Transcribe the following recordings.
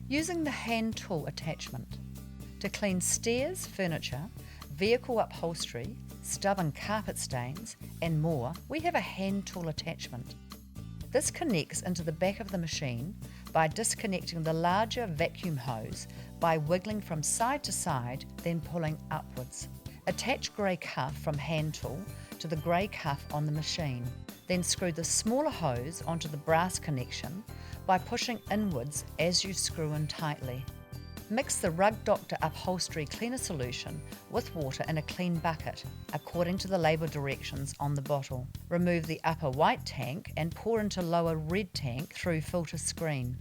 Using the hand tool attachment. To clean stairs, furniture, vehicle upholstery, stubborn carpet stains, and more, we have a hand tool attachment. This connects into the back of the machine by disconnecting the larger vacuum hose by wiggling from side to side, then pulling upwards. Attach grey cuff from hand tool to the grey cuff on the machine. Then screw the smaller hose onto the brass connection by pushing inwards as you screw in tightly. Mix the Rug Doctor upholstery cleaner solution with water in a clean bucket, according to the label directions on the bottle. Remove the upper white tank and pour into lower red tank through filter screen.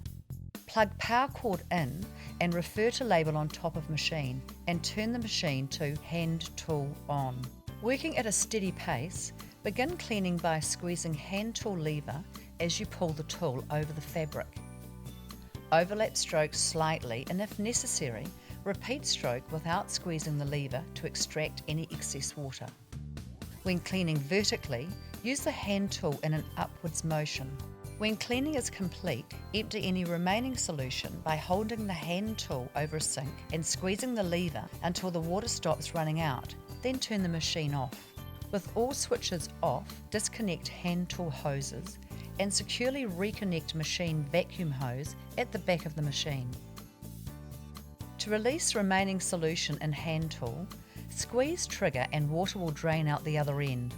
Plug power cord in and refer to label on top of machine and turn the machine to hand tool on. Working at a steady pace, begin cleaning by squeezing hand tool lever as you pull the tool over the fabric. Overlap strokes slightly and if necessary, repeat stroke without squeezing the lever to extract any excess water. When cleaning vertically, use the hand tool in an upwards motion. When cleaning is complete, empty any remaining solution by holding the hand tool over a sink and squeezing the lever until the water stops running out, then turn the machine off. With all switches off, disconnect hand tool hoses and securely reconnect machine vacuum hose at the back of the machine. To release remaining solution in hand tool, squeeze trigger and water will drain out the other end.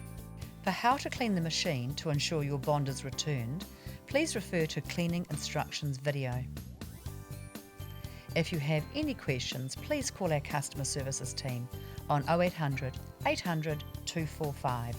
For how to clean the machine to ensure your bond is returned, please refer to Cleaning Instructions video. If you have any questions, please call our customer services team on 0800 800 245.